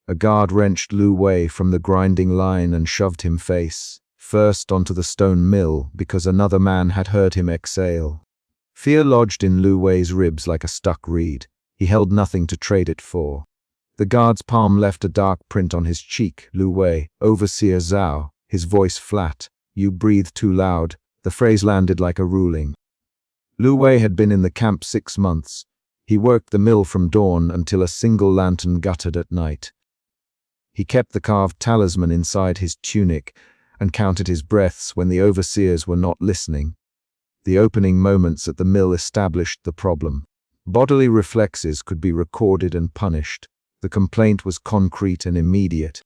A guard wrenched Lu Wei from the grinding line and shoved him face first onto the stone mill because another man had heard him exhale. Fear lodged in Lu Wei's ribs like a stuck reed. He held nothing to trade it for. The guard's palm left a dark print on his cheek. Lu Wei, Overseer Zhao, his voice flat. You breathe too loud. The phrase landed like a ruling. Lu Wei had been in the camp 6 months. He worked the mill from dawn until a single lantern guttered at night. He kept the carved talisman inside his tunic and counted his breaths when the overseers were not listening. The opening moments at the mill established the problem. Bodily reflexes could be recorded and punished. The complaint was concrete and immediate.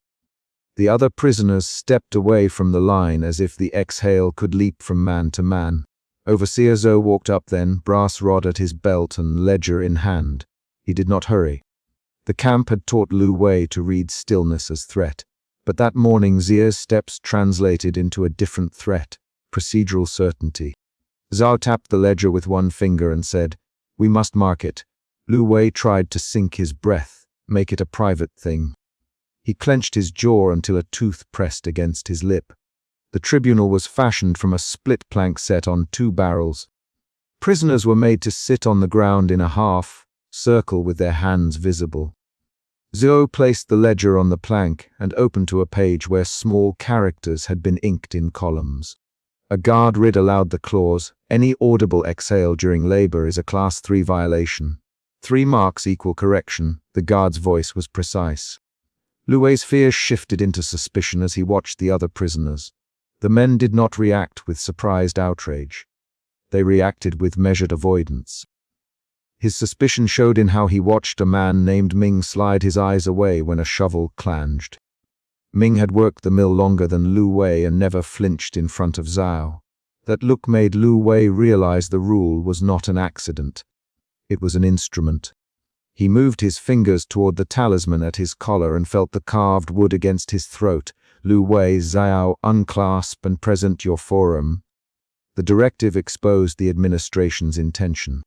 The other prisoners stepped away from the line as if the exhale could leap from man to man. Overseer Zhou walked up then, brass rod at his belt and ledger in hand. He did not hurry. The camp had taught Lu Wei to read stillness as threat. But that morning Zia's steps translated into a different threat, procedural certainty. Zhao tapped the ledger with one finger and said, "We must mark it." Lu Wei tried to sink his breath, make it a private thing. He clenched his jaw until a tooth pressed against his lip. The tribunal was fashioned from a split plank set on 2 barrels. Prisoners were made to sit on the ground in a half circle with their hands visible. Zhou placed the ledger on the plank and opened to a page where small characters had been inked in columns. A guard read aloud the clause, "Any audible exhale during labor is a Class 3 violation. 3 marks equal correction." The guard's voice was precise. Lu Wei's fears shifted into suspicion as he watched the other prisoners. The men did not react with surprised outrage. They reacted with measured avoidance. His suspicion showed in how he watched a man named Ming slide his eyes away when a shovel clanged. Ming had worked the mill longer than Lu Wei and never flinched in front of Zhao. That look made Lu Wei realize the rule was not an accident. It was an instrument. He moved his fingers toward the talisman at his collar and felt the carved wood against his throat. "Lu Wei, Zhao, unclasp and present your forearm." The directive exposed the administration's intention.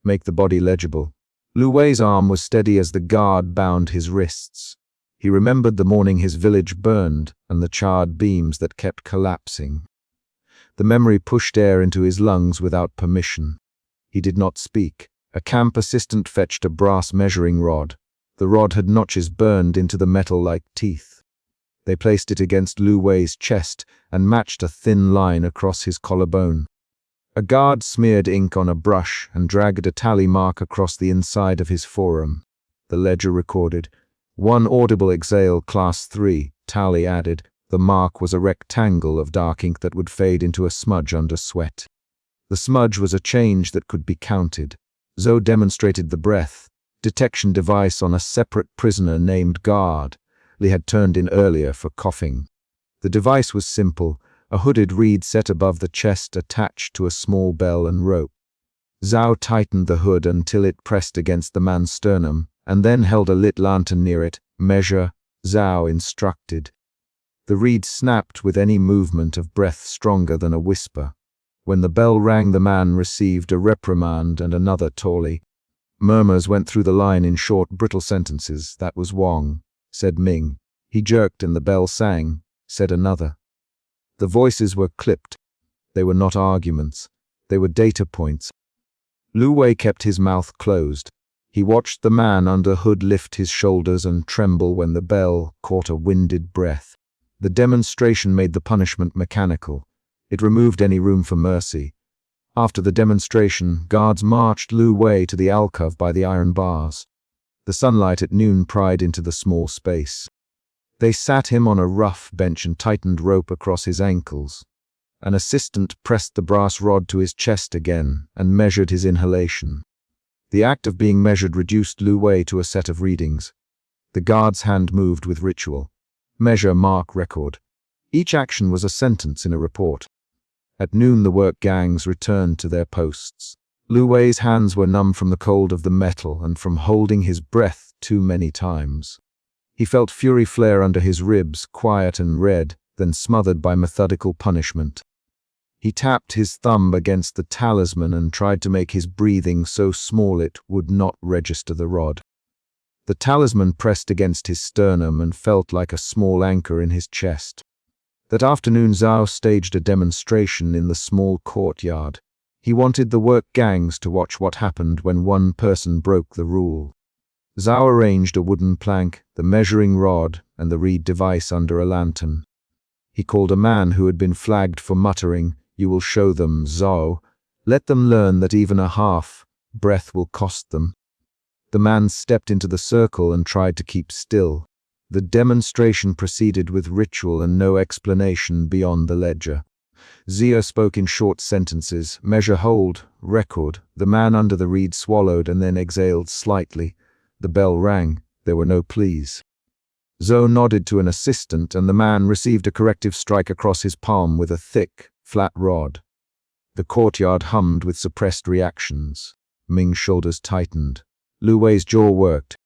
Make the body legible. Lu Wei's arm was steady as the guard bound his wrists. He remembered the morning his village burned and the charred beams that kept collapsing. The memory pushed air into his lungs without permission. He did not speak. A camp assistant fetched a brass measuring rod. The rod had notches burned into the metal like teeth. They placed it against Lu Wei's chest and matched a thin line across his collarbone. A guard smeared ink on a brush and dragged a tally mark across the inside of his forearm. The ledger recorded, "1 audible exhale, Class 3, tally added." The mark was a rectangle of dark ink that would fade into a smudge under sweat. The smudge was a change that could be counted. Zhou demonstrated the breath detection device on a separate prisoner named Guard. Li had turned in earlier for coughing. The device was simple. A hooded reed set above the chest attached to a small bell and rope. Zhao tightened the hood until it pressed against the man's sternum, and then held a lit lantern near it. "Measure," Zhao instructed. The reed snapped with any movement of breath stronger than a whisper. When the bell rang, the man received a reprimand and another tally. Murmurs went through the line in short, brittle sentences. "That was Wang," said Ming. "He jerked and the bell sang," said another. The voices were clipped. They were not arguments. They were data points. Lu Wei kept his mouth closed. He watched the man under hood lift his shoulders and tremble when the bell caught a winded breath. The demonstration made the punishment mechanical. It removed any room for mercy. After the demonstration, guards marched Lu Wei to the alcove by the iron bars. The sunlight at noon pried into the small space. They sat him on a rough bench and tightened rope across his ankles. An assistant pressed the brass rod to his chest again and measured his inhalation. The act of being measured reduced Lu Wei to a set of readings. The guard's hand moved with ritual. Measure, mark, record. Each action was a sentence in a report. At noon, the work gangs returned to their posts. Lu Wei's hands were numb from the cold of the metal and from holding his breath too many times. He felt fury flare under his ribs, quiet and red, then smothered by methodical punishment. He tapped his thumb against the talisman and tried to make his breathing so small it would not register the rod. The talisman pressed against his sternum and felt like a small anchor in his chest. That afternoon Zhao staged a demonstration in the small courtyard. He wanted the work gangs to watch what happened when one person broke the rule. Zhao arranged a wooden plank, the measuring rod, and the reed device under a lantern. He called a man who had been flagged for muttering, "You will show them, Zhao. Let them learn that even a half breath will cost them." The man stepped into the circle and tried to keep still. The demonstration proceeded with ritual and no explanation beyond the ledger. Zia spoke in short sentences, measure, hold, record. The man under the reed swallowed and then exhaled slightly. The bell rang. There were no pleas. Zhou nodded to an assistant and the man received a corrective strike across his palm with a thick, flat rod. The courtyard hummed with suppressed reactions. Ming's shoulders tightened. Lu Wei's jaw worked.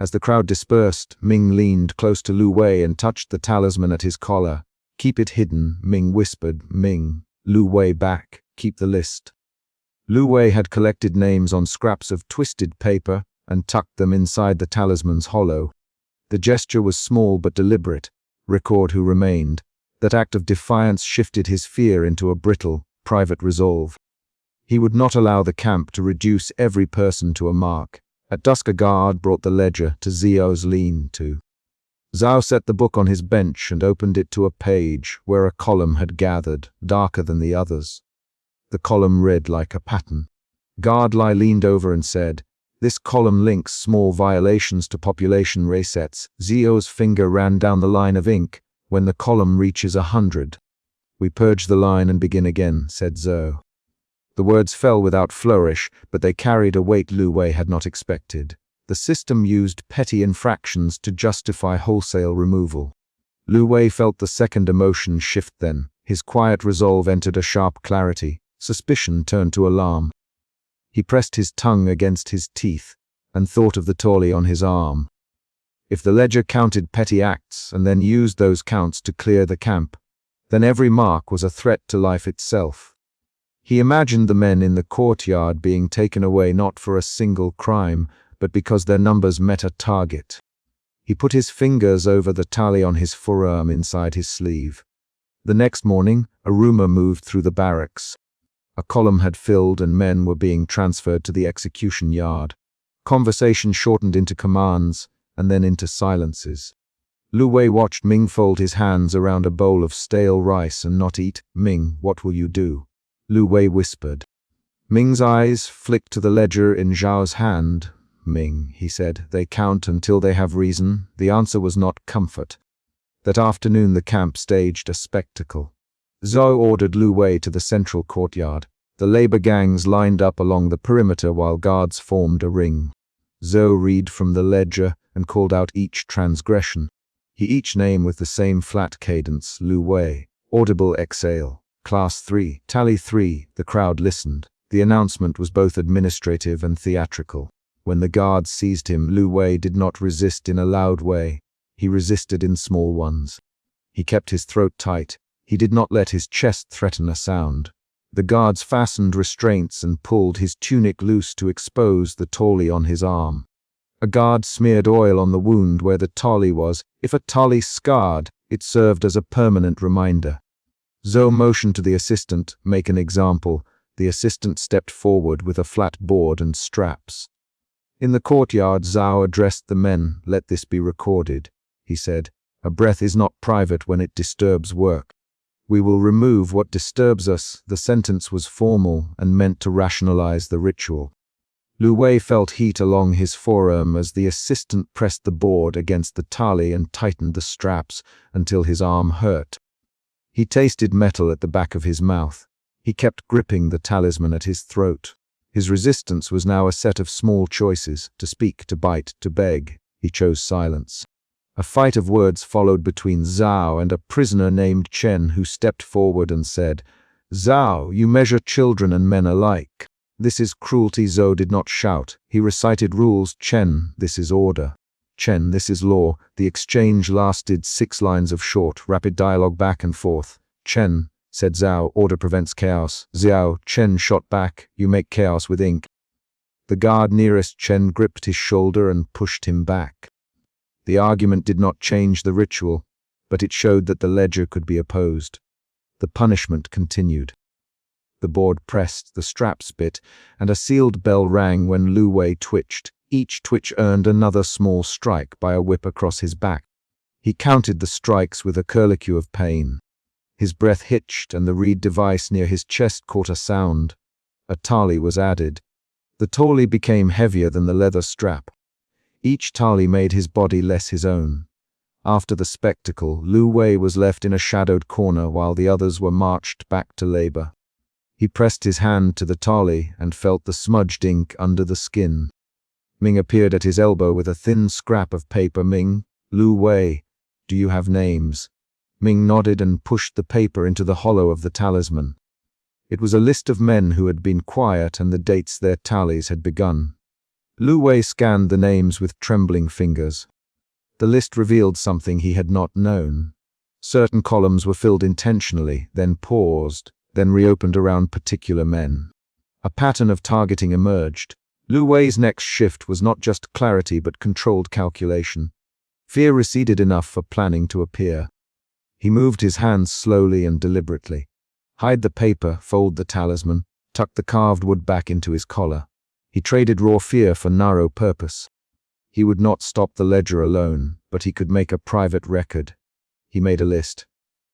As the crowd dispersed, Ming leaned close to Lu Wei and touched the talisman at his collar. "Keep it hidden," Ming whispered. "Ming." Lu Wei back. "Keep the list." Lu Wei had collected names on scraps of twisted paper and tucked them inside the talisman's hollow. The gesture was small but deliberate. Record who remained. That act of defiance shifted his fear into a brittle, private resolve. He would not allow the camp to reduce every person to a mark. At dusk a guard brought the ledger to Zhao's lean-to. Zhao set the book on his bench and opened it to a page where a column had gathered, darker than the others. The column read like a pattern. Guard Lai leaned over and said, "This column links small violations to population resets." Zhao's finger ran down the line of ink. "When the column reaches 100. We purge the line and begin again," said Zhao. The words fell without flourish, but they carried a weight Lu Wei had not expected. The system used petty infractions to justify wholesale removal. Lu Wei felt the second emotion shift then. His quiet resolve entered a sharp clarity. Suspicion turned to alarm. He pressed his tongue against his teeth and thought of the tally on his arm. If the ledger counted petty acts and then used those counts to clear the camp, then every mark was a threat to life itself. He imagined the men in the courtyard being taken away not for a single crime, but because their numbers met a target. He put his fingers over the tally on his forearm inside his sleeve. The next morning, a rumor moved through the barracks. A column had filled and men were being transferred to the execution yard. Conversation shortened into commands and then into silences. Lu Wei watched Ming fold his hands around a bowl of stale rice and not eat. "Ming, what will you do?" Lu Wei whispered. Ming's eyes flicked to the ledger in Zhao's hand. "Ming," he said, "they count until they have reason." The answer was not comfort. That afternoon the camp staged a spectacle. Zhao ordered Lu Wei to the central courtyard. The labor gangs lined up along the perimeter while guards formed a ring. Zhao read from the ledger and called out each transgression. Each name with the same flat cadence. Lu Wei. Audible exhale. Class 3, Tally 3. The crowd listened. The announcement was both administrative and theatrical. When the guards seized him, Lu Wei did not resist in a loud way. He resisted in small ones. He kept his throat tight. He did not let his chest threaten a sound. The guards fastened restraints and pulled his tunic loose to expose the tally on his arm. A guard smeared oil on the wound where the tally was. If a tally scarred, it served as a permanent reminder. Zhou motioned to the assistant, "Make an example." The assistant stepped forward with a flat board and straps. In the courtyard, Zhao addressed the men. "Let this be recorded," he said. "A breath is not private when it disturbs work. We will remove what disturbs us." The sentence was formal and meant to rationalize the ritual. Lu Wei felt heat along his forearm as the assistant pressed the board against the tally and tightened the straps until his arm hurt. He tasted metal at the back of his mouth. He kept gripping the talisman at his throat. His resistance was now a set of small choices: to speak, to bite, to beg. He chose silence. A fight of words followed between Zhao and a prisoner named Chen, who stepped forward and said, "Zhao, you measure children and men alike. This is cruelty." Zhou did not shout. He recited rules. "Chen, this is order. Chen, this is law." The exchange lasted 6 lines of short, rapid dialogue back and forth. "Chen," said Zhao, "order prevents chaos." Zhao, Chen shot back, "You make chaos with ink." The guard nearest Chen gripped his shoulder and pushed him back. The argument did not change the ritual, but it showed that the ledger could be opposed. The punishment continued. The board pressed, the straps bit, and a sealed bell rang when Lu Wei twitched. Each twitch earned another small strike by a whip across his back. He counted the strikes with a curlicue of pain. His breath hitched, and the reed device near his chest caught a sound. A tali was added. The tali became heavier than the leather strap. Each tali made his body less his own. After the spectacle, Lu Wei was left in a shadowed corner while the others were marched back to labor. He pressed his hand to the tali and felt the smudged ink under the skin. Ming appeared at his elbow with a thin scrap of paper. Ming, Lu Wei, do you have names? Ming nodded and pushed the paper into the hollow of the talisman. It was a list of men who had been quiet and the dates their tallies had begun. Lu Wei scanned the names with trembling fingers. The list revealed something he had not known. Certain columns were filled intentionally, then paused, then reopened around particular men. A pattern of targeting emerged. Lu Wei's next shift was not just clarity but controlled calculation. Fear receded enough for planning to appear. He moved his hands slowly and deliberately. Hide the paper, fold the talisman, tuck the carved wood back into his collar. He traded raw fear for narrow purpose. He would not stop the ledger alone, but he could make a private record. He made a list.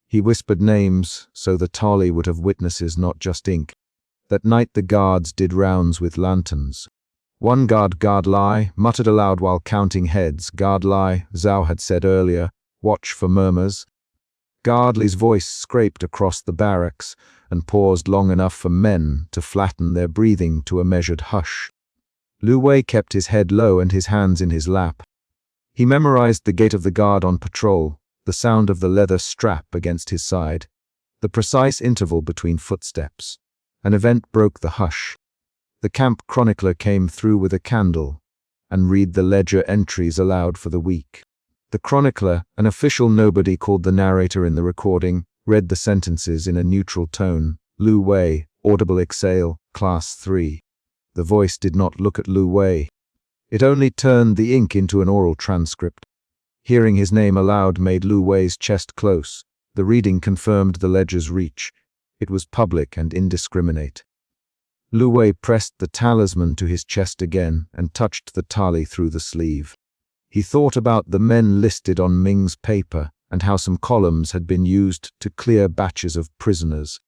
He whispered names, so the tali would have witnesses, not just ink. That night the guards did rounds with lanterns. One guard Lai, muttered aloud while counting heads. Guard Lai, Zhao had said earlier, watch for murmurs. Guard Li's voice scraped across the barracks and paused long enough for men to flatten their breathing to a measured hush. Lu Wei kept his head low and his hands in his lap. He memorized the gait of the guard on patrol, the sound of the leather strap against his side, the precise interval between footsteps. An event broke the hush. The camp chronicler came through with a candle and read the ledger entries aloud for the week. The chronicler, an official nobody called the narrator in the recording, read the sentences in a neutral tone. Lu Wei, audible exhale, class 3. The voice did not look at Lu Wei. It only turned the ink into an oral transcript. Hearing his name aloud made Lu Wei's chest close. The reading confirmed the ledger's reach. It was public and indiscriminate. Lu Wei pressed the talisman to his chest again and touched the tali through the sleeve. He thought about the men listed on Ming's paper and how some columns had been used to clear batches of prisoners.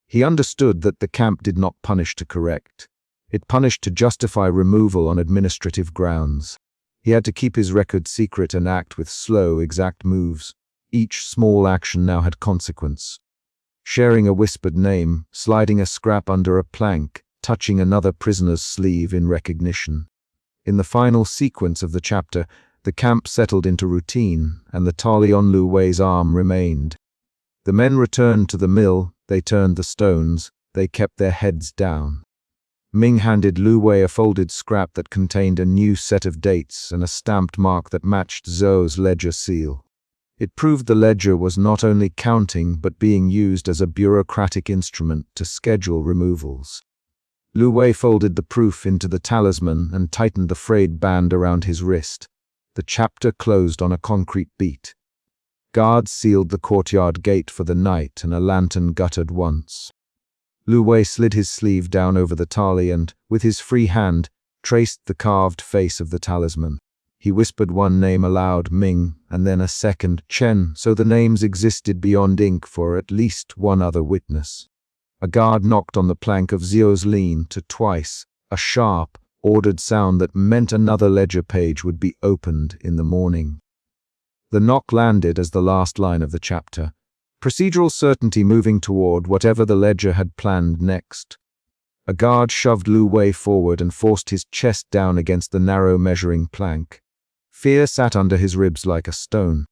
He understood that the camp did not punish to correct. It punished to justify removal on administrative grounds. He had to keep his record secret and act with slow, exact moves. Each small action now had consequence. Sharing a whispered name, sliding a scrap under a plank, touching another prisoner's sleeve in recognition. In the final sequence of the chapter, the camp settled into routine, and the tali on Lu Wei's arm remained. The men returned to the mill, they turned the stones, they kept their heads down. Ming handed Lu Wei a folded scrap that contained a new set of dates and a stamped mark that matched Zhou's ledger seal. It proved the ledger was not only counting but being used as a bureaucratic instrument to schedule removals. Lu Wei folded the proof into the talisman and tightened the frayed band around his wrist. The chapter closed on a concrete beat. Guards sealed the courtyard gate for the night and a lantern guttered once. Lu Wei slid his sleeve down over the tali and, with his free hand, traced the carved face of the talisman. He whispered one name aloud, Ming, and then a second, Chen, so the names existed beyond ink for at least one other witness. A guard knocked on the plank of Zhou's lean to twice, a sharp, ordered sound that meant another ledger page would be opened in the morning. The knock landed as the last line of the chapter, procedural certainty moving toward whatever the ledger had planned next. A guard shoved Lu Wei forward and forced his chest down against the narrow measuring plank. Fear sat under his ribs like a stone.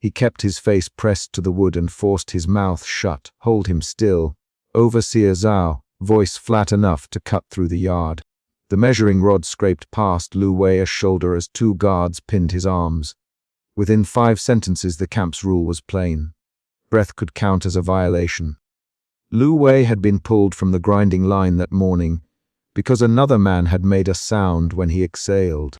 He kept his face pressed to the wood and forced his mouth shut. Hold him still. Overseer Zhao, voice flat enough to cut through the yard. The measuring rod scraped past Lu Wei's shoulder as two guards pinned his arms. Within 5 sentences the camp's rule was plain. Breath could count as a violation. Lu Wei had been pulled from the grinding line that morning because another man had made a sound when he exhaled.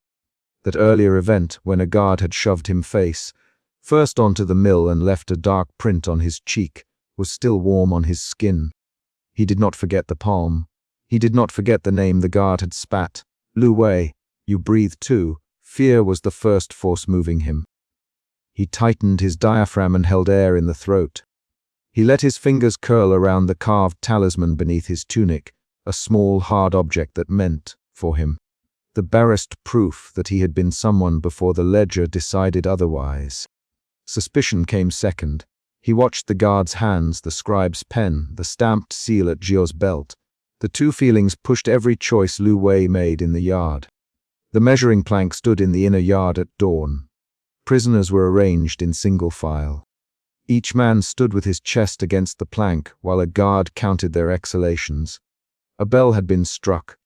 That earlier event, when a guard had shoved him face first onto the mill and left a dark print on his cheek, was still warm on his skin. He did not forget the palm. He did not forget the name the guard had spat. Lu Wei, you breathe too. Fear was the first force moving him. He tightened his diaphragm and held air in the throat. He let his fingers curl around the carved talisman beneath his tunic, a small, hard object that meant, for him, the barest proof that he had been someone before the ledger decided otherwise. Suspicion came second. He watched the guard's hands, the scribe's pen, the stamped seal at Zhou's belt. The two feelings pushed every choice Lu Wei made in the yard. The measuring plank stood in the inner yard at dawn. Prisoners were arranged in single file. Each man stood with his chest against the plank while a guard counted their exhalations. A bell had been struck.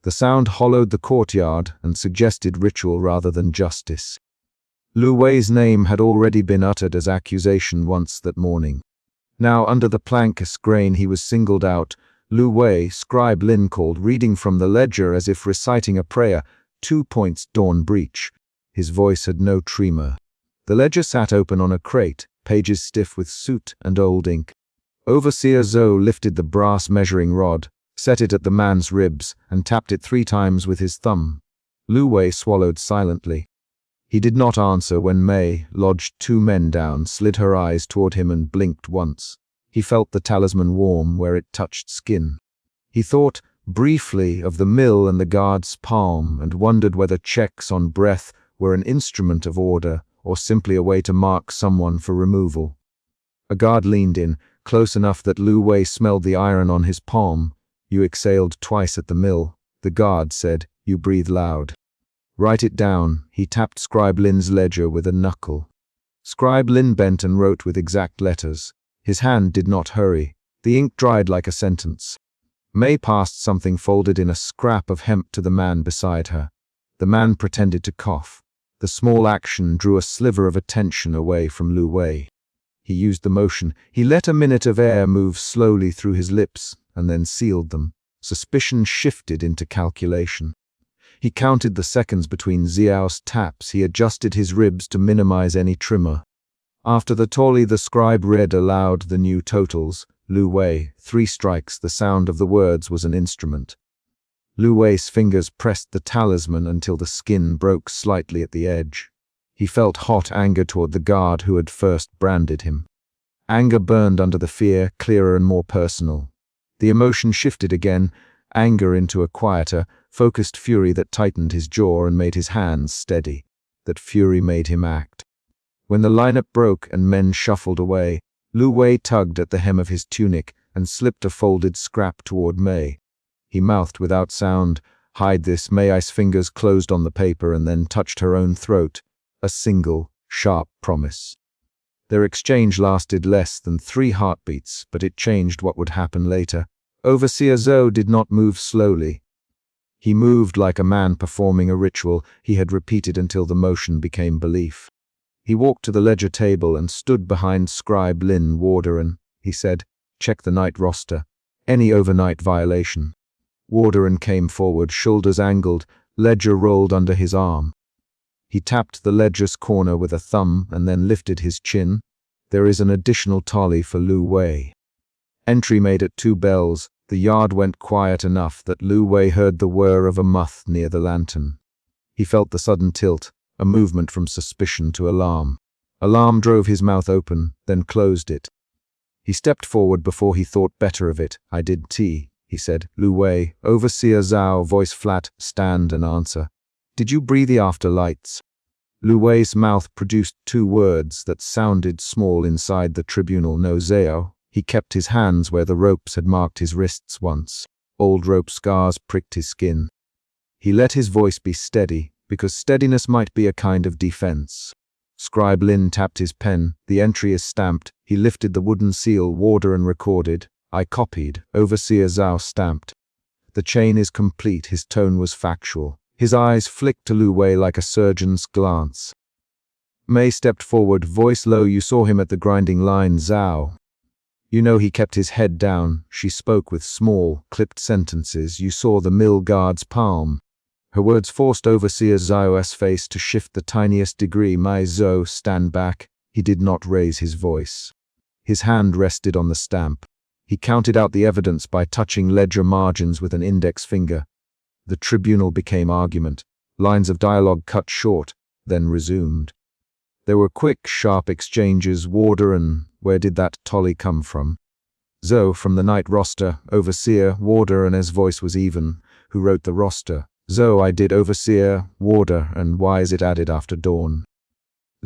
The sound hollowed the courtyard and suggested ritual rather than justice. Lu Wei's name had already been uttered as accusation once that morning. Now, under the plank's grain, he was singled out. Lu Wei, scribe Lin called, reading from the ledger as if reciting a prayer, 2 points dawn breach. His voice had no tremor. The ledger sat open on a crate, pages stiff with soot and old ink. Overseer Zhou lifted the brass measuring rod, set it at the man's ribs, and tapped it 3 times with his thumb. Lu Wei swallowed silently. He did not answer when Mei lodged 2 men down, slid her eyes toward him and blinked once. He felt the talisman warm where it touched skin. He thought briefly of the mill and the guard's palm and wondered whether checks on breath were an instrument of order or simply a way to mark someone for removal. A guard leaned in, close enough that Lu Wei smelled the iron on his palm. You exhaled twice at the mill. The guard said, you breathe loud. Write it down. He tapped Scribe Lin's ledger with a knuckle. Scribe Lin bent and wrote with exact letters. His hand did not hurry. The ink dried like a sentence. Mei passed something folded in a scrap of hemp to the man beside her. The man pretended to cough. The small action drew a sliver of attention away from Lu Wei. He used the motion. He let a minute of air move slowly through his lips and then sealed them. Suspicion shifted into calculation. He counted the seconds between Xiao's taps. He adjusted his ribs to minimize any tremor. After the tally, the scribe read aloud the new totals. Lu Wei, 3 strikes. The sound of the words was an instrument. Lu Wei's fingers pressed the talisman until the skin broke slightly at the edge. He felt hot anger toward the guard who had first branded him. Anger burned under the fear, clearer and more personal. The emotion shifted again, anger into a quieter, focused fury that tightened his jaw and made his hands steady. That fury made him act. When the lineup broke and men shuffled away, Lu Wei tugged at the hem of his tunic and slipped a folded scrap toward Mei. He mouthed without sound, hide this. Mei's fingers closed on the paper and then touched her own throat. A single, sharp promise. Their exchange lasted less than 3 heartbeats, but it changed what would happen later. Overseer Zhou did not move slowly. He moved like a man performing a ritual he had repeated until the motion became belief. He walked to the ledger table and stood behind Scribe Lin Warderin. He said, check the night roster. Any overnight violation. Warderin came forward, shoulders angled, ledger rolled under his arm. He tapped the ledger's corner with a thumb and then lifted his chin. There is an additional tally for Lu Wei. Entry made at 2 bells. The yard went quiet enough that Lu Wei heard the whir of a muth near the lantern. He felt the sudden tilt, a movement from suspicion to alarm. Alarm drove his mouth open, then closed it. He stepped forward before he thought better of it. I did tea, he said. Lu Wei, Overseer Zhao, voice flat, stand and answer. Did you breathe the afterlights? Lu Wei's mouth produced 2 words that sounded small inside the tribunal. No, Zhao. He kept his hands where the ropes had marked his wrists once. Old rope scars pricked his skin. He let his voice be steady, because steadiness might be a kind of defense. Scribe Lin tapped his pen. The entry is stamped. He lifted the wooden seal. Warderin recorded. I copied. Overseer Zhao stamped. The chain is complete. His tone was factual. His eyes flicked to Lu Wei like a surgeon's glance. Mei stepped forward, voice low. You saw him at the grinding line, Zhao. You know he kept his head down. She spoke with small, clipped sentences. You saw the mill guard's palm. Her words forced Overseer Zhao's face to shift the tiniest degree. My Zhao, stand back. He did not raise his voice. His hand rested on the stamp. He counted out the evidence by touching ledger margins with an index finger. The tribunal became argument. Lines of dialogue cut short, then resumed. There were quick, sharp exchanges. Warder and where did that tolly come from? Zhao from the night roster. Overseer, Warder, and his voice was even. Who wrote the roster? Zhao, I did. Overseer, Warder, and why is it added after dawn?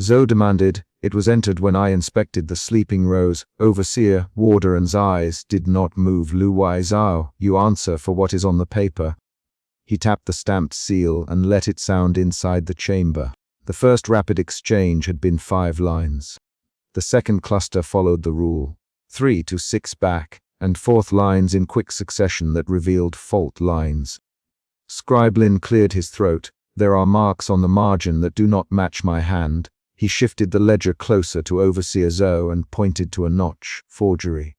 Zhao demanded. It was entered when I inspected the sleeping rows. Overseer, Warder, and's eyes did not move. Lu Wei Zhao, you answer for what is on the paper. He tapped the stamped seal and let it sound inside the chamber. The first rapid exchange had been 5 lines. The second cluster followed the rule. 3 to 6 back, and 4th lines in quick succession that revealed fault lines. Scribe Lin cleared his throat. There are marks on the margin that do not match my hand. He shifted the ledger closer to Overseer Zhao and pointed to a notch. Forgery.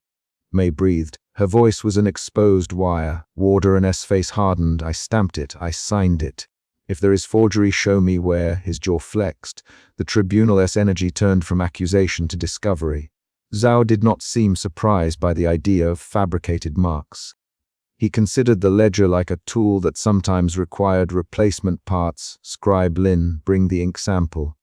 May breathed. Her voice was an exposed wire. Warder and S face hardened. I stamped it. I signed it. If there is forgery, show me where. His jaw flexed. The tribunal's energy turned from accusation to discovery. Zhao did not seem surprised by the idea of fabricated marks. He considered the ledger like a tool that sometimes required replacement parts. Scribe Lin, bring the ink sample.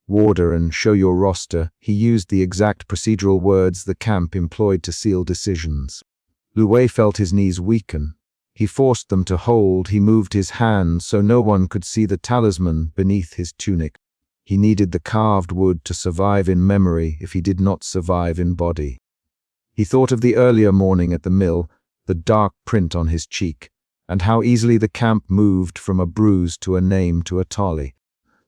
Warder and show your roster. He used the exact procedural words the camp employed to seal decisions. Lu Wei felt his knees weaken. He forced them to hold. He moved his hand so no one could see the talisman beneath his tunic. He needed the carved wood to survive in memory if he did not survive in body. He thought of the earlier morning at the mill, the dark print on his cheek, and how easily the camp moved from a bruise to a name to a tally.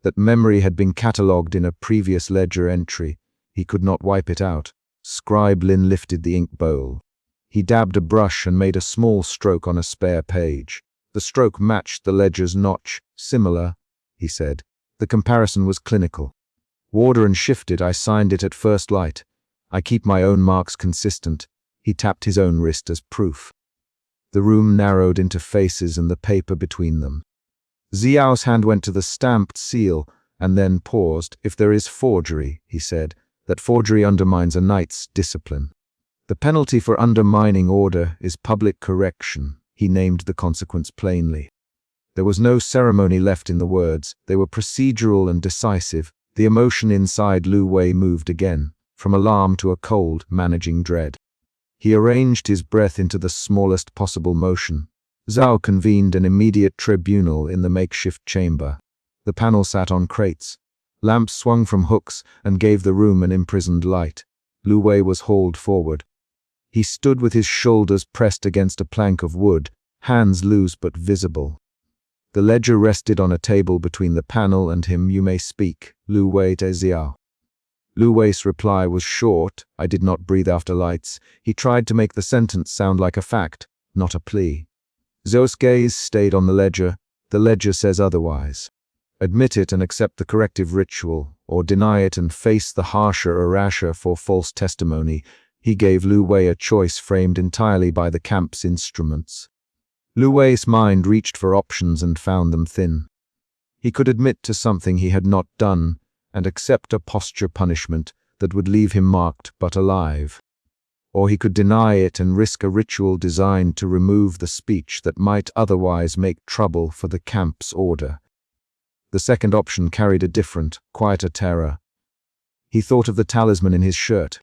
That memory had been catalogued in a previous ledger entry. He could not wipe it out. Scribe Lin lifted the ink bowl. He dabbed a brush and made a small stroke on a spare page. The stroke matched the ledger's notch. Similar, he said. The comparison was clinical. Warder and shifted. I signed it at first light. I keep my own marks consistent. He tapped his own wrist as proof. The room narrowed into faces and the paper between them. Xiao's hand went to the stamped seal and then paused. If there is forgery, he said, that forgery undermines a knight's discipline. The penalty for undermining order is public correction. He named the consequence plainly. There was no ceremony left in the words. They were procedural and decisive. The emotion inside Lu Wei moved again, from alarm to a cold, managing dread. He arranged his breath into the smallest possible motion. Zhao convened an immediate tribunal in the makeshift chamber. The panel sat on crates. Lamps swung from hooks and gave the room an imprisoned light. Lu Wei was hauled forward. He stood with his shoulders pressed against a plank of wood, hands loose but visible. The ledger rested on a table between the panel and him. You may speak, Lu Wei to Xiao. Lu Wei's reply was short. I did not breathe after lights. He tried to make the sentence sound like a fact, not a plea. Zhou's gaze stayed on the ledger. The ledger says otherwise. Admit it and accept the corrective ritual, or deny it and face the harsher erasure for false testimony. He gave Lu Wei a choice framed entirely by the camp's instruments. Lu Wei's mind reached for options and found them thin. He could admit to something he had not done and accept a posture punishment that would leave him marked but alive. Or he could deny it and risk a ritual designed to remove the speech that might otherwise make trouble for the camp's order. The second option carried a different, quieter terror. He thought of the talisman in his shirt.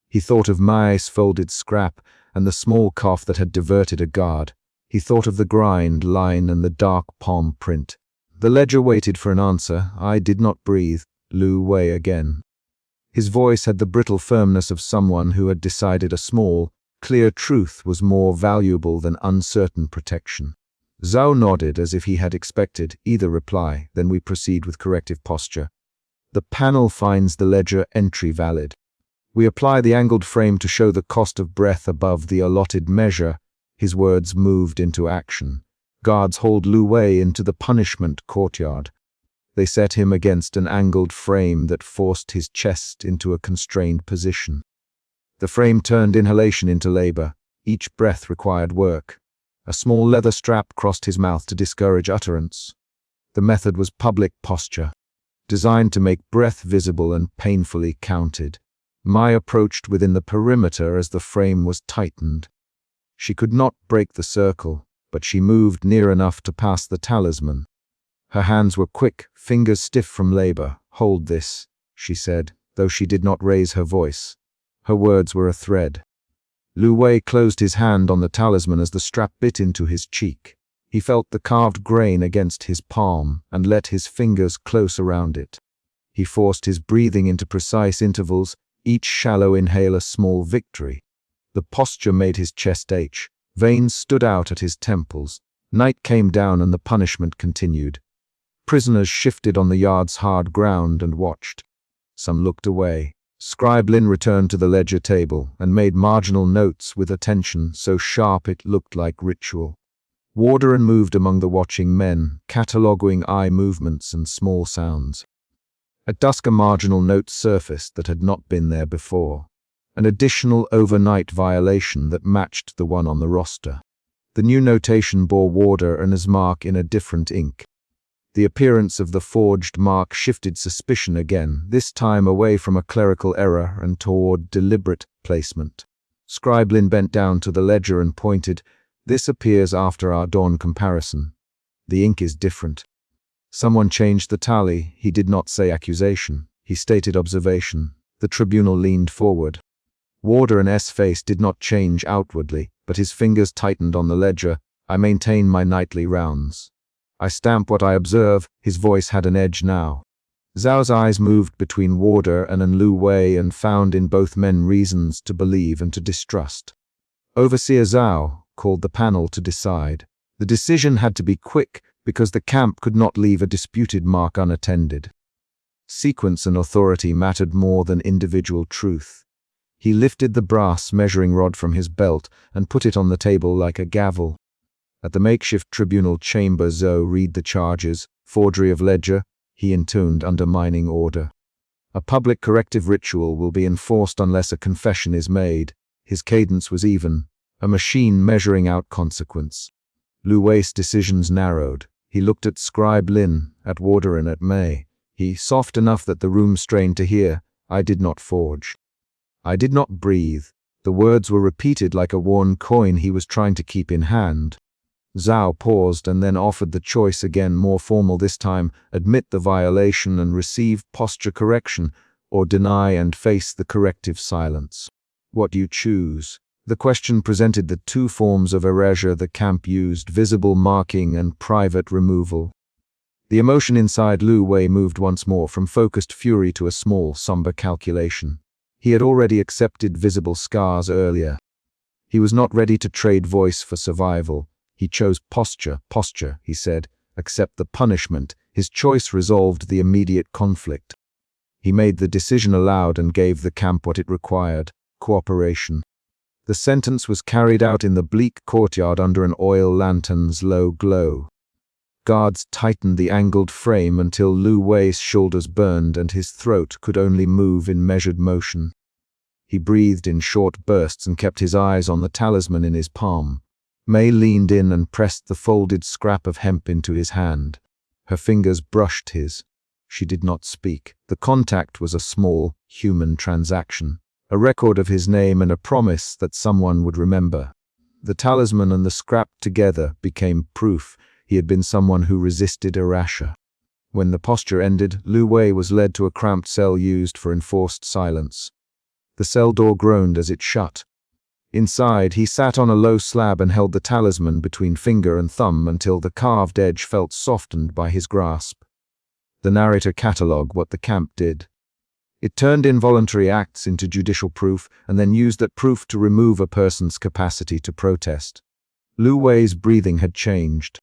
He thought of Mai's folded scrap and the small cough that had diverted a guard. He thought of the grind line and the dark palm print. The ledger waited for an answer. I did not breathe. Lu Wei again. His voice had the brittle firmness of someone who had decided a small, clear truth was more valuable than uncertain protection. Zhao nodded as if he had expected either reply. Then we proceed with corrective posture. The panel finds the ledger entry valid. We apply the angled frame to show the cost of breath above the allotted measure. His words moved into action. Guards hauled Lu Wei into the punishment courtyard. They set him against an angled frame that forced his chest into a constrained position. The frame turned inhalation into labor. Each breath required work. A small leather strap crossed his mouth to discourage utterance. The method was public posture, designed to make breath visible and painfully counted. Mai approached within the perimeter as the frame was tightened. She could not break the circle, but she moved near enough to pass the talisman. Her hands were quick, fingers stiff from labor. "Hold this," she said, though she did not raise her voice. Her words were a thread. Lu Wei closed his hand on the talisman as the strap bit into his cheek. He felt the carved grain against his palm and let his fingers close around it. He forced his breathing into precise intervals, each shallow inhale a small victory. The posture made his chest ache. Veins stood out at his temples. Night came down and the punishment continued. Prisoners shifted on the yard's hard ground and watched. Some looked away. Scribe Lin returned to the ledger table and made marginal notes with attention so sharp it looked like ritual. Warderin moved among the watching men, cataloguing eye movements and small sounds. At dusk a marginal note surfaced that had not been there before. An additional overnight violation that matched the one on the roster. The new notation bore Warderin's mark in a different ink. The appearance of the forged mark shifted suspicion again, this time away from a clerical error and toward deliberate placement. Scribe Lin bent down to the ledger and pointed, "This appears after our dawn comparison. The ink is different." Someone changed the tally. He did not say accusation. He stated observation. The tribunal leaned forward. Warderin' face did not change outwardly, but his fingers tightened on the ledger. "I maintain my nightly rounds. I stamp what I observe." His voice had an edge now. Zhao's eyes moved between Warderin and Lu Wei and found in both men reasons to believe and to distrust. Overseer Zhao called the panel to decide. The decision had to be quick because the camp could not leave a disputed mark unattended. Sequence and authority mattered more than individual truth. He lifted the brass measuring rod from his belt and put it on the table like a gavel. At the makeshift tribunal chamber, Zhou read the charges. "Forgery of ledger," he intoned, undermining order. "A public corrective ritual will be enforced unless a confession is made." His cadence was even, a machine measuring out consequence. Lu Wei's decisions narrowed. He looked at Scribe Lin, at Warderin, at Mei. He, soft enough that the room strained to hear, "I did not forge. I did not breathe." The words were repeated like a worn coin he was trying to keep in hand. Zhao paused and then offered the choice again, more formal this time: admit the violation and receive posture correction, or deny and face the corrective silence. What do you choose? The question presented the two forms of erasure the camp used: visible marking and private removal. The emotion inside Lu Wei moved once more from focused fury to a small, somber calculation. He had already accepted visible scars earlier. He was not ready to trade voice for survival. He chose posture, he said. Accept the punishment. His choice resolved the immediate conflict. He made the decision aloud and gave the camp what it required: cooperation. The sentence was carried out in the bleak courtyard under an oil lantern's low glow. Guards tightened the angled frame until Lu Wei's shoulders burned and his throat could only move in measured motion. He breathed in short bursts and kept his eyes on the talisman in his palm. Mei leaned in and pressed the folded scrap of hemp into his hand. Her fingers brushed his. She did not speak. The contact was a small, human transaction, a record of his name and a promise that someone would remember. The talisman and the scrap together became proof he had been someone who resisted erasure. When the posture ended, Lu Wei was led to a cramped cell used for enforced silence. The cell door groaned as it shut. Inside, he sat on a low slab and held the talisman between finger and thumb until the carved edge felt softened by his grasp. The narrator catalogued what the camp did. It turned involuntary acts into judicial proof and then used that proof to remove a person's capacity to protest. Lu Wei's breathing had changed.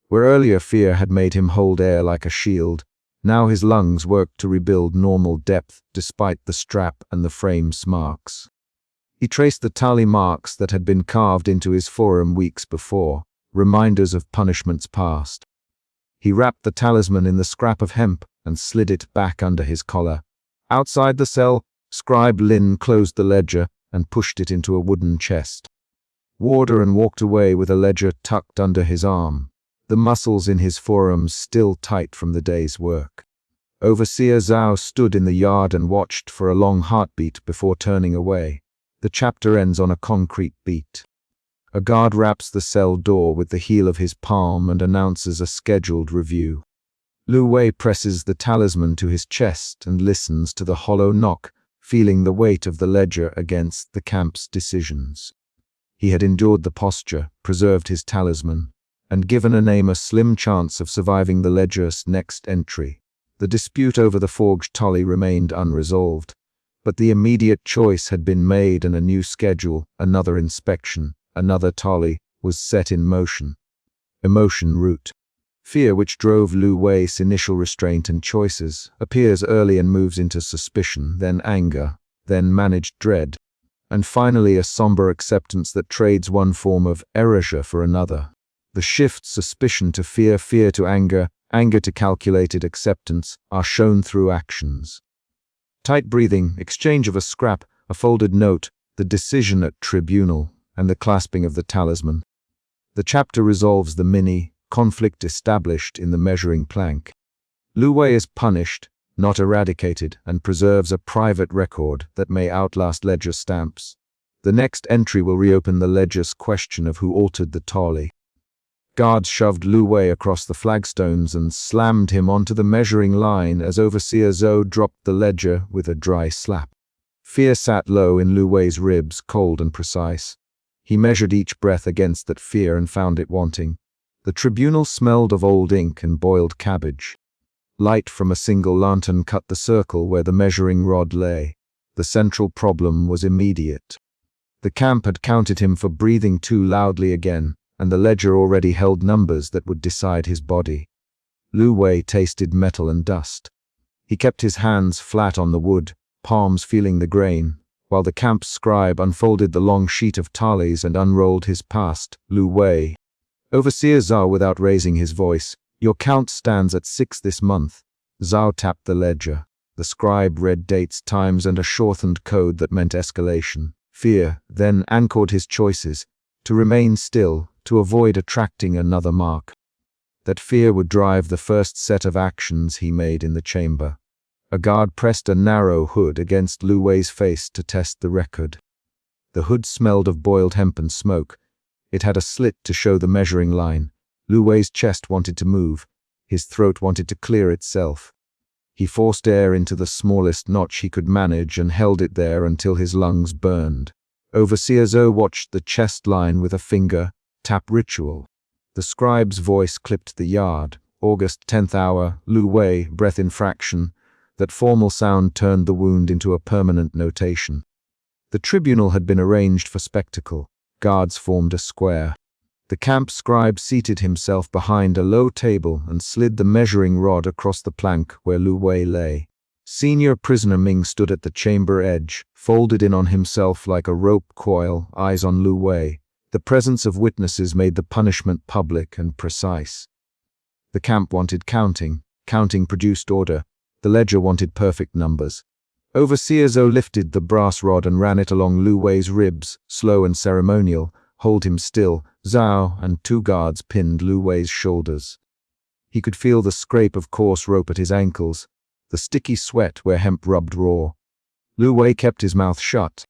Where earlier fear had made him hold air like a shield, now his lungs worked to rebuild normal depth despite the strap and the frame's marks. He traced the tally marks that had been carved into his forearm weeks before, reminders of punishments past. He wrapped the talisman in the scrap of hemp and slid it back under his collar. Outside the cell, Scribe Lin closed the ledger and pushed it into a wooden chest. Warder walked away with a ledger tucked under his arm, the muscles in his forearms still tight from the day's work. Overseer Zhao stood in the yard and watched for a long heartbeat before turning away. The chapter ends on a concrete beat. A guard raps the cell door with the heel of his palm and announces a scheduled review. Lu Wei presses the talisman to his chest and listens to the hollow knock, feeling the weight of the ledger against the camp's decisions. He had endured the posture, preserved his talisman, and given a name a slim chance of surviving the ledger's next entry. The dispute over the forged tally remained unresolved, but the immediate choice had been made and a new schedule, another inspection, another tally, was set in motion. Emotion root. Fear, which drove Lu Wei's initial restraint and choices, appears early and moves into suspicion, then anger, then managed dread, and finally a somber acceptance that trades one form of erasure for another. The shifts suspicion to fear, fear to anger, anger to calculated acceptance are shown through actions. Tight breathing, exchange of a scrap, a folded note, the decision at tribunal, and the clasping of the talisman. The chapter resolves the mini-conflict established in the measuring plank. Lu Wei is punished, not eradicated, and preserves a private record that may outlast ledger stamps. The next entry will reopen the ledger's question of who altered the tally. Guards shoved Lu Wei across the flagstones and slammed him onto the measuring line as Overseer Zhou dropped the ledger with a dry slap. Fear sat low in Lu Wei's ribs, cold and precise. He measured each breath against that fear and found it wanting. The tribunal smelled of old ink and boiled cabbage. Light from a single lantern cut the circle where the measuring rod lay. The central problem was immediate. The camp had counted him for breathing too loudly again, and the ledger already held numbers that would decide his body. Lu Wei tasted metal and dust. He kept his hands flat on the wood, palms feeling the grain, while the camp scribe unfolded the long sheet of tallies and unrolled his past. Lu Wei. Overseer Zhao, without raising his voice, "Your count stands at 6 this month." Zhao tapped the ledger. The scribe read dates, times, and a shortened code that meant escalation. Fear then anchored his choices, to remain still, to avoid attracting another mark. That fear would drive the first set of actions he made in the chamber. A guard pressed a narrow hood against Lu Wei's face to test the record. The hood smelled of boiled hemp and smoke. It had a slit to show the measuring line. Lu Wei's chest wanted to move. His throat wanted to clear itself. He forced air into the smallest notch he could manage and held it there until his lungs burned. Overseer Zhou watched the chest line with a finger tap ritual. The scribe's voice clipped the yard. August 10th hour, Lu Wei, breath infraction. That formal sound turned the wound into a permanent notation. The tribunal had been arranged for spectacle. Guards formed a square. The camp scribe seated himself behind a low table and slid the measuring rod across the plank where Lu Wei lay. Senior prisoner Ming stood at the chamber edge, folded in on himself like a rope coil, eyes on Lu Wei. The presence of witnesses made the punishment public and precise. The camp wanted counting. Counting produced order. The ledger wanted perfect numbers. Overseer Zhou lifted the brass rod and ran it along Lu Wei's ribs, slow and ceremonial. Hold him still. Zhao and 2 guards pinned Lu Wei's shoulders. He could feel the scrape of coarse rope at his ankles, the sticky sweat where hemp rubbed raw. Lu Wei kept his mouth shut.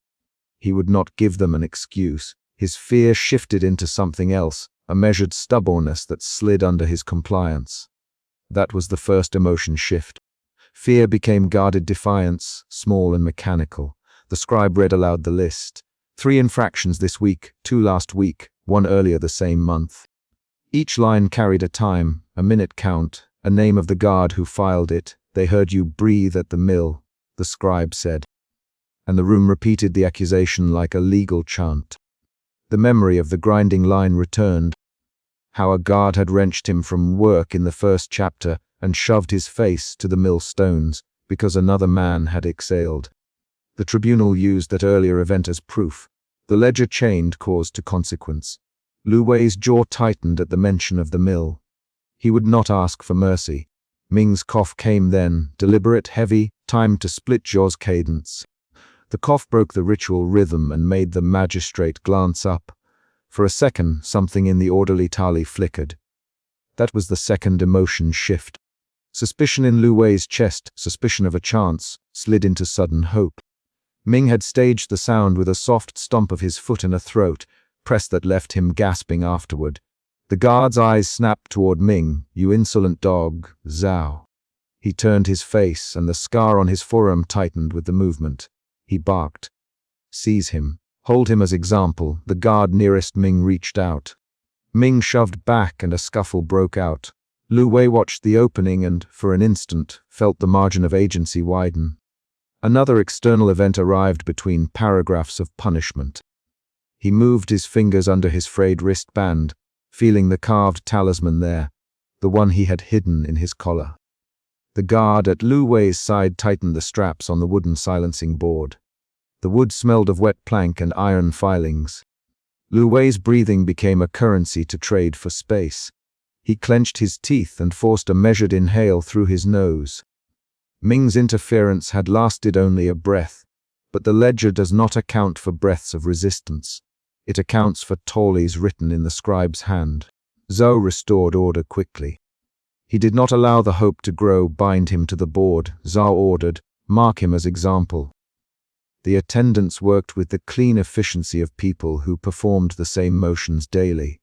He would not give them an excuse. His fear shifted into something else, a measured stubbornness that slid under his compliance. That was the first emotion shift. Fear became guarded defiance, small and mechanical. The scribe read aloud the list. 3 infractions this week, 2 last week, 1 earlier the same month. Each line carried a time, a minute count, a name of the guard who filed it. "They heard you breathe at the mill," the scribe said. And the room repeated the accusation like a legal chant. The memory of the grinding line returned. How a guard had wrenched him from work in the first chapter and shoved his face to the mill stones because another man had exhaled. The tribunal used that earlier event as proof. The ledger chained cause to consequence. Lu Wei's jaw tightened at the mention of the mill. He would not ask for mercy. Ming's cough came then, deliberate, heavy, timed to split Zhou's cadence. The cough broke the ritual rhythm and made the magistrate glance up. For a second, something in the orderly tally flickered. That was the second emotion shift. Suspicion in Lu Wei's chest, suspicion of a chance, slid into sudden hope. Ming had staged the sound with a soft stomp of his foot in a throat, press that left him gasping afterward. The guard's eyes snapped toward Ming. "You insolent dog, Zhao." He turned his face, and the scar on his forearm tightened with the movement. He barked. "Seize him. Hold him as example." The guard nearest Ming reached out. Ming shoved back and a scuffle broke out. Lu Wei watched the opening and, for an instant, felt the margin of agency widen. Another external event arrived between paragraphs of punishment. He moved his fingers under his frayed wristband, feeling the carved talisman there, the one he had hidden in his collar. The guard at Lu Wei's side tightened the straps on the wooden silencing board. The wood smelled of wet plank and iron filings. Lu Wei's breathing became a currency to trade for space. He clenched his teeth and forced a measured inhale through his nose. Ming's interference had lasted only a breath, but the ledger does not account for breaths of resistance. It accounts for tallies written in the scribe's hand. Zhou restored order quickly. He did not allow the hope to grow. "Bind him to the board," Zhou ordered. "Mark him as example." The attendants worked with the clean efficiency of people who performed the same motions daily.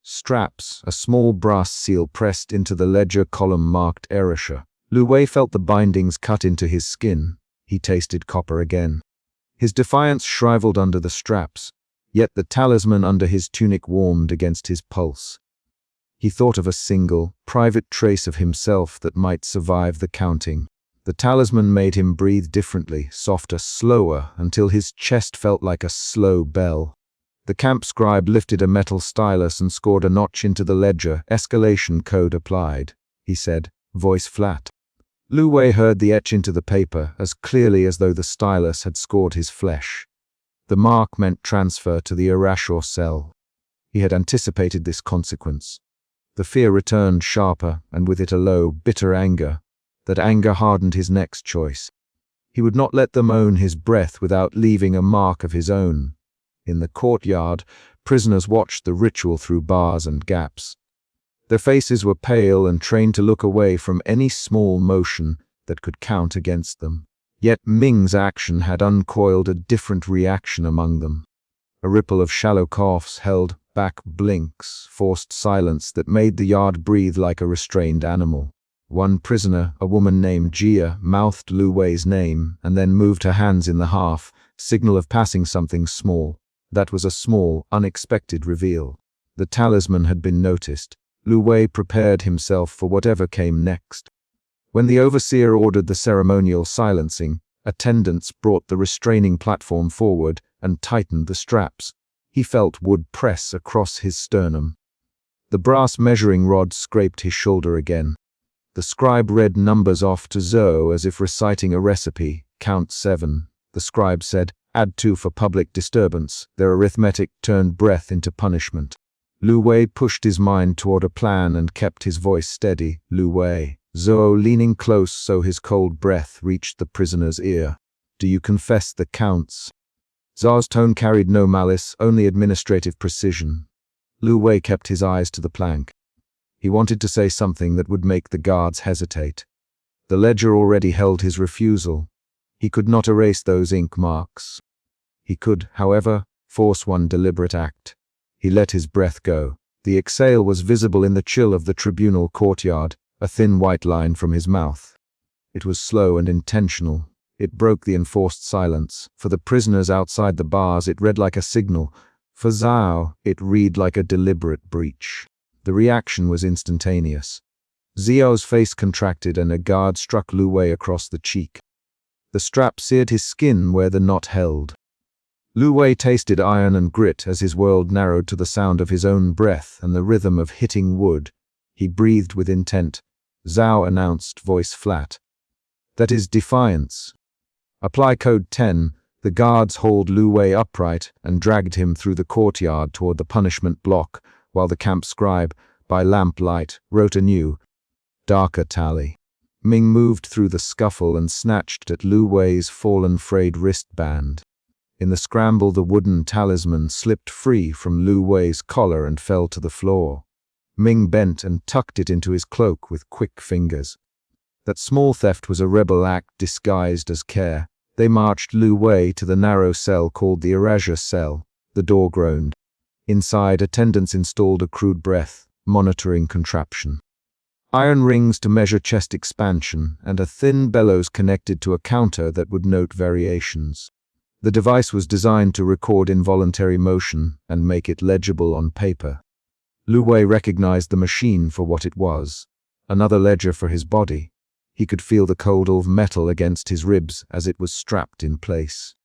Straps, a small brass seal pressed into the ledger column marked erasure. Lu Wei felt the bindings cut into his skin. He tasted copper again. His defiance shriveled under the straps, yet the talisman under his tunic warmed against his pulse. He thought of a single, private trace of himself that might survive the counting. The talisman made him breathe differently, softer, slower, until his chest felt like a slow bell. The camp scribe lifted a metal stylus and scored a notch into the ledger. "Escalation code applied," he said, voice flat. Lu Wei heard the etch into the paper as clearly as though the stylus had scored his flesh. The mark meant transfer to the erasure cell. He had anticipated this consequence. The fear returned sharper, and with it a low, bitter anger. That anger hardened his next choice. He would not let them own his breath without leaving a mark of his own. In the courtyard, prisoners watched the ritual through bars and gaps. Their faces were pale and trained to look away from any small motion that could count against them. Yet Ming's action had uncoiled a different reaction among them. A ripple of shallow coughs, held back blinks, forced silence that made the yard breathe like a restrained animal. One prisoner, a woman named Jia, mouthed Lu Wei's name and then moved her hands in the half, signal of passing something small. That was a small, unexpected reveal. The talisman had been noticed. Lu Wei prepared himself for whatever came next. When the overseer ordered the ceremonial silencing, attendants brought the restraining platform forward and tightened the straps. He felt wood press across his sternum. The brass measuring rod scraped his shoulder again. The scribe read numbers off to Zhou as if reciting a recipe. "Count 7, the scribe said. "Add 2 for public disturbance." Their arithmetic turned breath into punishment. Lu Wei pushed his mind toward a plan and kept his voice steady. "Lu Wei." Zhou leaning close so his cold breath reached the prisoner's ear. "Do you confess the counts?" Zhou's tone carried no malice, only administrative precision. Lu Wei kept his eyes to the plank. He wanted to say something that would make the guards hesitate. The ledger already held his refusal. He could not erase those ink marks. He could, however, force one deliberate act. He let his breath go. The exhale was visible in the chill of the tribunal courtyard, a thin white line from his mouth. It was slow and intentional. It broke the enforced silence. For the prisoners outside the bars, it read like a signal. For Zhao, it read like a deliberate breach. The reaction was instantaneous. Zhao's face contracted and a guard struck Lu Wei across the cheek. The strap seared his skin where the knot held. Lu Wei tasted iron and grit as his world narrowed to the sound of his own breath and the rhythm of hitting wood. He breathed with intent. Zhao announced, voice flat. "That is defiance. Apply code 10. The guards hauled Lu Wei upright and dragged him through the courtyard toward the punishment block, while the camp scribe, by lamplight, wrote a new, darker tally. Ming moved through the scuffle and snatched at Lu Wei's fallen frayed wristband. In the scramble, the wooden talisman slipped free from Lu Wei's collar and fell to the floor. Ming bent and tucked it into his cloak with quick fingers. That small theft was a rebel act disguised as care. They marched Lu Wei to the narrow cell called the erasure cell. The door groaned. Inside, attendants installed a crude breath monitoring contraption. Iron rings to measure chest expansion, and a thin bellows connected to a counter that would note variations. The device was designed to record involuntary motion and make it legible on paper. Lu Wei recognized the machine for what it was, another ledger for his body. He could feel the cold of metal against his ribs as it was strapped in place.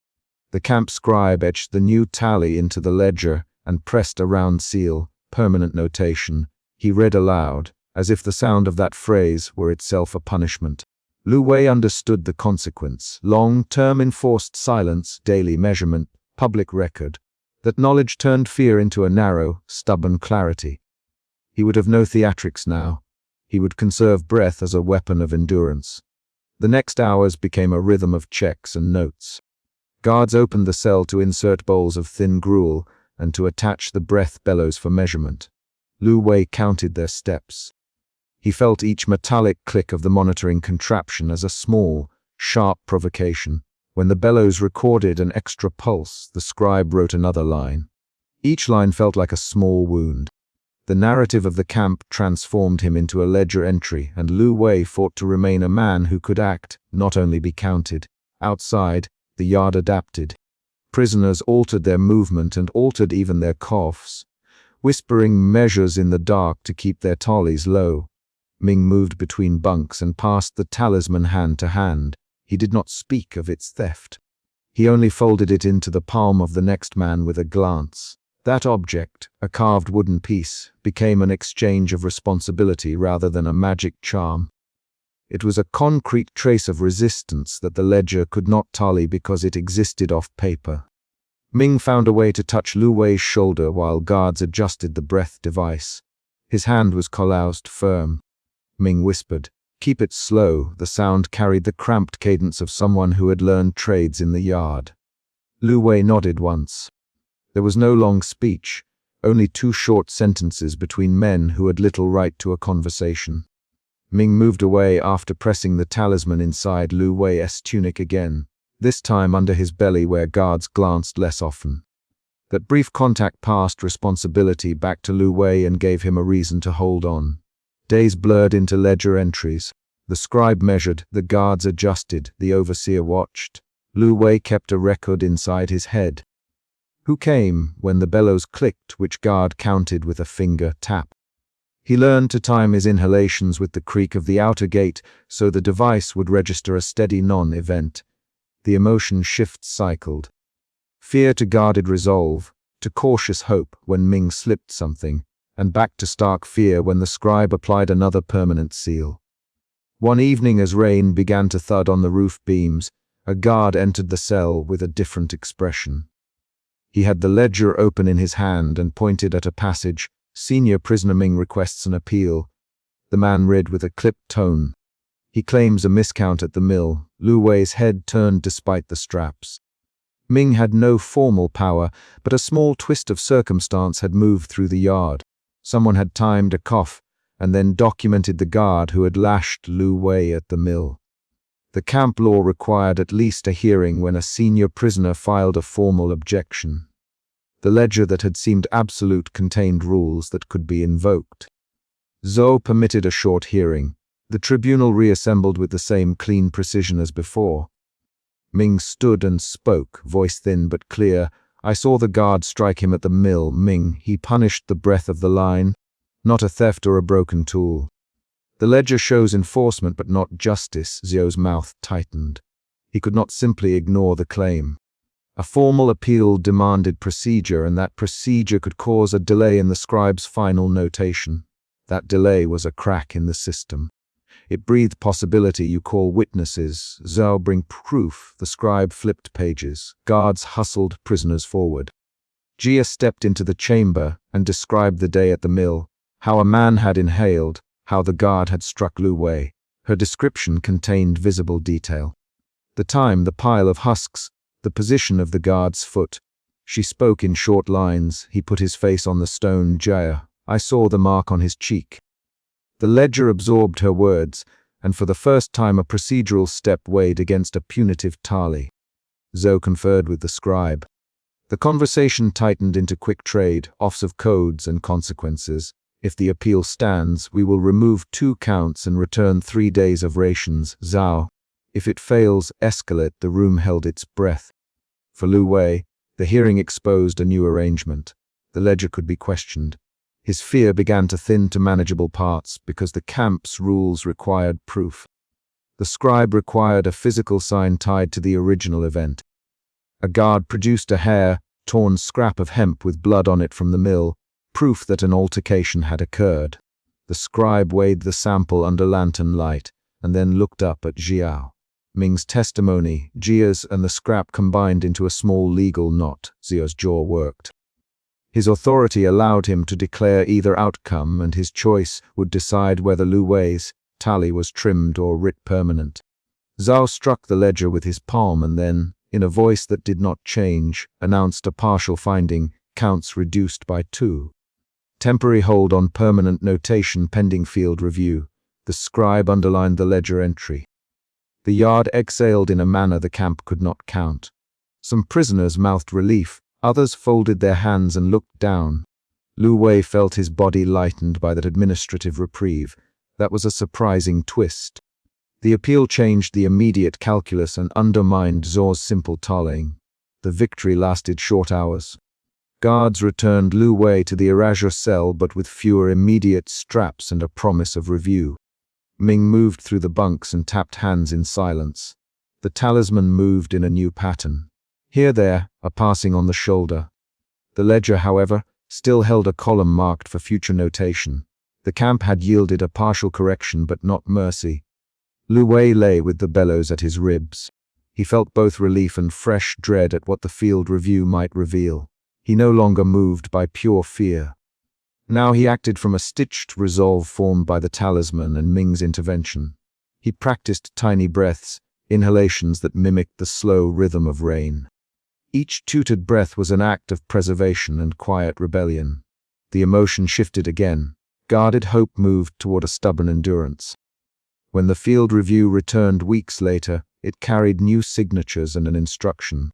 The camp scribe etched the new tally into the ledger and pressed a round seal, permanent notation. He read aloud, as if the sound of that phrase were itself a punishment. Lu Wei understood the consequence: long-term enforced silence, daily measurement, public record. That knowledge turned fear into a narrow, stubborn clarity. He would have no theatrics now. He would conserve breath as a weapon of endurance. The next hours became a rhythm of checks and notes. Guards opened the cell to insert bowls of thin gruel and to attach the breath bellows for measurement. Lu Wei counted their steps. He felt each metallic click of the monitoring contraption as a small, sharp provocation. When the bellows recorded an extra pulse, the scribe wrote another line. Each line felt like a small wound. The narrative of the camp transformed him into a ledger entry, and Lu Wei fought to remain a man who could act, not only be counted. Outside, the yard adapted. Prisoners altered their movement and altered even their coughs, whispering measures in the dark to keep their tallies low. Ming moved between bunks and passed the talisman hand to hand. He did not speak of its theft. He only folded it into the palm of the next man with a glance. That object, a carved wooden piece, became an exchange of responsibility rather than a magic charm. It was a concrete trace of resistance that the ledger could not tally because it existed off paper. Ming found a way to touch Lu Wei's shoulder while guards adjusted the breath device. His hand was calloused firm. Ming whispered, "Keep it slow." The sound carried the cramped cadence of someone who had learned trades in the yard. Lu Wei nodded once. There was no long speech, only 2 short sentences between men who had little right to a conversation. Ming moved away after pressing the talisman inside Lu Wei's tunic again, this time under his belly where guards glanced less often. That brief contact passed responsibility back to Lu Wei and gave him a reason to hold on. Days blurred into ledger entries. The scribe measured, the guards adjusted, the overseer watched. Lu Wei kept a record inside his head. Who came when the bellows clicked, which guard counted with a finger tap. He learned to time his inhalations with the creak of the outer gate so the device would register a steady non-event. The emotion shifts cycled. Fear to guarded resolve, to cautious hope when Ming slipped something, and back to stark fear when the scribe applied another permanent seal. One evening as rain began to thud on the roof beams, a guard entered the cell with a different expression. He had the ledger open in his hand and pointed at a passage. "Senior prisoner Ming requests an appeal." The man read with a clipped tone. "He claims a miscount at the mill." Lu Wei's head turned despite the straps. Ming had no formal power, but a small twist of circumstance had moved through the yard. Someone had timed a cough and then documented the guard who had lashed Lu Wei at the mill. The camp law required at least a hearing when a senior prisoner filed a formal objection. The ledger that had seemed absolute contained rules that could be invoked. Zhou permitted a short hearing. The tribunal reassembled with the same clean precision as before. Ming stood and spoke, voice thin but clear. "I saw the guard strike him at the mill. Ming, he punished the breath of the line, not a theft or a broken tool." "The ledger shows enforcement but not justice." Zhou's mouth tightened. He could not simply ignore the claim. A formal appeal demanded procedure, and that procedure could cause a delay in the scribe's final notation. That delay was a crack in the system. It breathed possibility. "You call witnesses." "Zhou, bring proof." The scribe flipped pages. Guards hustled prisoners forward. Jia stepped into the chamber and described the day at the mill, how a man had inhaled, how the guard had struck Lu Wei. Her description contained visible detail. The time, the pile of husks, the position of the guard's foot. She spoke in short lines. He put his face on the stone. Jaya, I saw the mark on his cheek. The ledger absorbed her words, and for the first time a procedural step weighed against a punitive tali. Zhou conferred with the scribe. The conversation tightened into quick trade, offs of codes and consequences. If the appeal stands, we will remove 2 counts and return 3 days of rations. Zhao. If it fails, escalate. The room held its breath. For Lu Wei, the hearing exposed a new arrangement. The ledger could be questioned. His fear began to thin to manageable parts because the camp's rules required proof. The scribe required a physical sign tied to the original event. A guard produced a hair-torn scrap of hemp with blood on it from the mill, proof that an altercation had occurred. The scribe weighed the sample under lantern light and then looked up at Xiao. Ming's testimony, Jia's and the scrap combined into a small legal knot. Xiao's jaw worked. His authority allowed him to declare either outcome, and his choice would decide whether Lu Wei's tally was trimmed or writ permanent. Zhao struck the ledger with his palm and then, in a voice that did not change, announced a partial finding, counts reduced by 2. Temporary hold on permanent notation pending field review. The scribe underlined the ledger entry. The yard exhaled in a manner the camp could not count. Some prisoners mouthed relief, others folded their hands and looked down. Lu Wei felt his body lightened by that administrative reprieve. That was a surprising twist. The appeal changed the immediate calculus and undermined Zhou's simple tallying. The victory lasted short hours. Guards returned Lu Wei to the erasure cell but with fewer immediate straps and a promise of review. Ming moved through the bunks and tapped hands in silence. The talisman moved in a new pattern. Here there, a passing on the shoulder. The ledger, however, still held a column marked for future notation. The camp had yielded a partial correction but not mercy. Lu Wei lay with the bellows at his ribs. He felt both relief and fresh dread at what the field review might reveal. He no longer moved by pure fear. Now he acted from a stitched resolve formed by the talisman and Ming's intervention. He practiced tiny breaths, inhalations that mimicked the slow rhythm of rain. Each tutored breath was an act of preservation and quiet rebellion. The emotion shifted again. Guarded hope moved toward a stubborn endurance. When the field review returned weeks later, it carried new signatures and an instruction.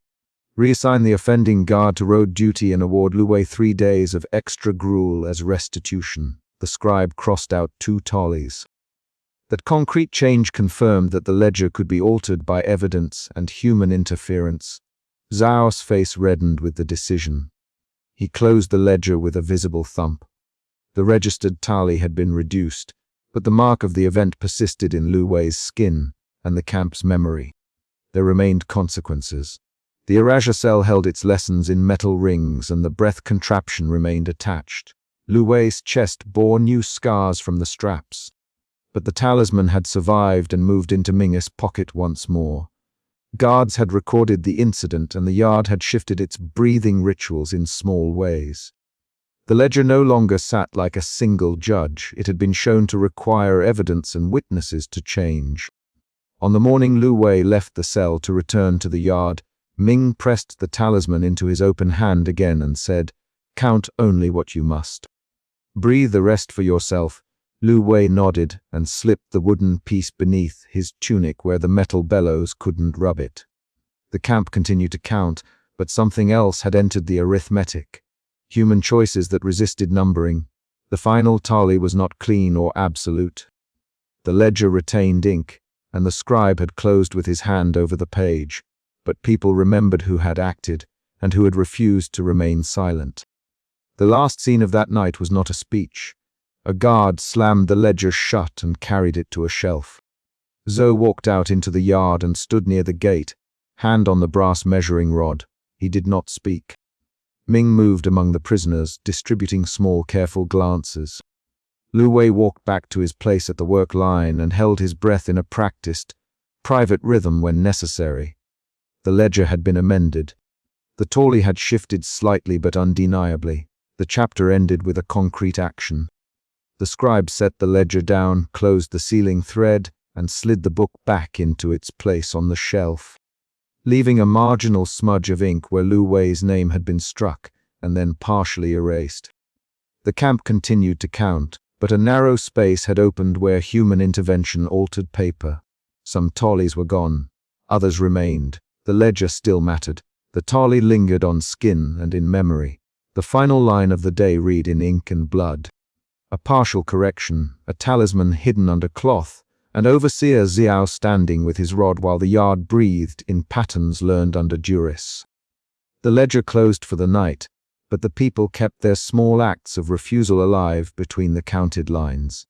Reassign the offending guard to road duty and award Lu Wei 3 days of extra gruel as restitution. The scribe crossed out 2 tallies. That concrete change confirmed that the ledger could be altered by evidence and human interference. Zhao's face reddened with the decision. He closed the ledger with a visible thump. The registered tally had been reduced, but the mark of the event persisted in Lu Wei's skin and the camp's memory. There remained consequences. The erasure cell held its lessons in metal rings and the breath contraption remained attached. Lu Wei's chest bore new scars from the straps. But the talisman had survived and moved into Ming's pocket once more. Guards had recorded the incident and the yard had shifted its breathing rituals in small ways. The ledger no longer sat like a single judge. It had been shown to require evidence and witnesses to change. On the morning Lu Wei left the cell to return to the yard, Ming pressed the talisman into his open hand again and said, "Count only what you must. Breathe the rest for yourself." Lu Wei nodded and slipped the wooden piece beneath his tunic where the metal bellows couldn't rub it. The camp continued to count, but something else had entered the arithmetic. Human choices that resisted numbering. The final tally was not clean or absolute. The ledger retained ink, and the scribe had closed with his hand over the page. But people remembered who had acted, and who had refused to remain silent. The last scene of that night was not a speech. A guard slammed the ledger shut and carried it to a shelf. Zhou walked out into the yard and stood near the gate, hand on the brass measuring rod. He did not speak. Ming moved among the prisoners, distributing small, careful glances. Lu Wei walked back to his place at the work line and held his breath in a practiced, private rhythm when necessary. The ledger had been amended. The tally had shifted slightly but undeniably. The chapter ended with a concrete action. The scribe set the ledger down, closed the sealing thread, and slid the book back into its place on the shelf, leaving a marginal smudge of ink where Lu Wei's name had been struck and then partially erased. The camp continued to count, but a narrow space had opened where human intervention altered paper. Some tallies were gone, others remained. The ledger still mattered. The tally lingered on skin and in memory. The final line of the day read in ink and blood. A partial correction, a talisman hidden under cloth, and Overseer Xiao standing with his rod while the yard breathed in patterns learned under duress. The ledger closed for the night, but the people kept their small acts of refusal alive between the counted lines.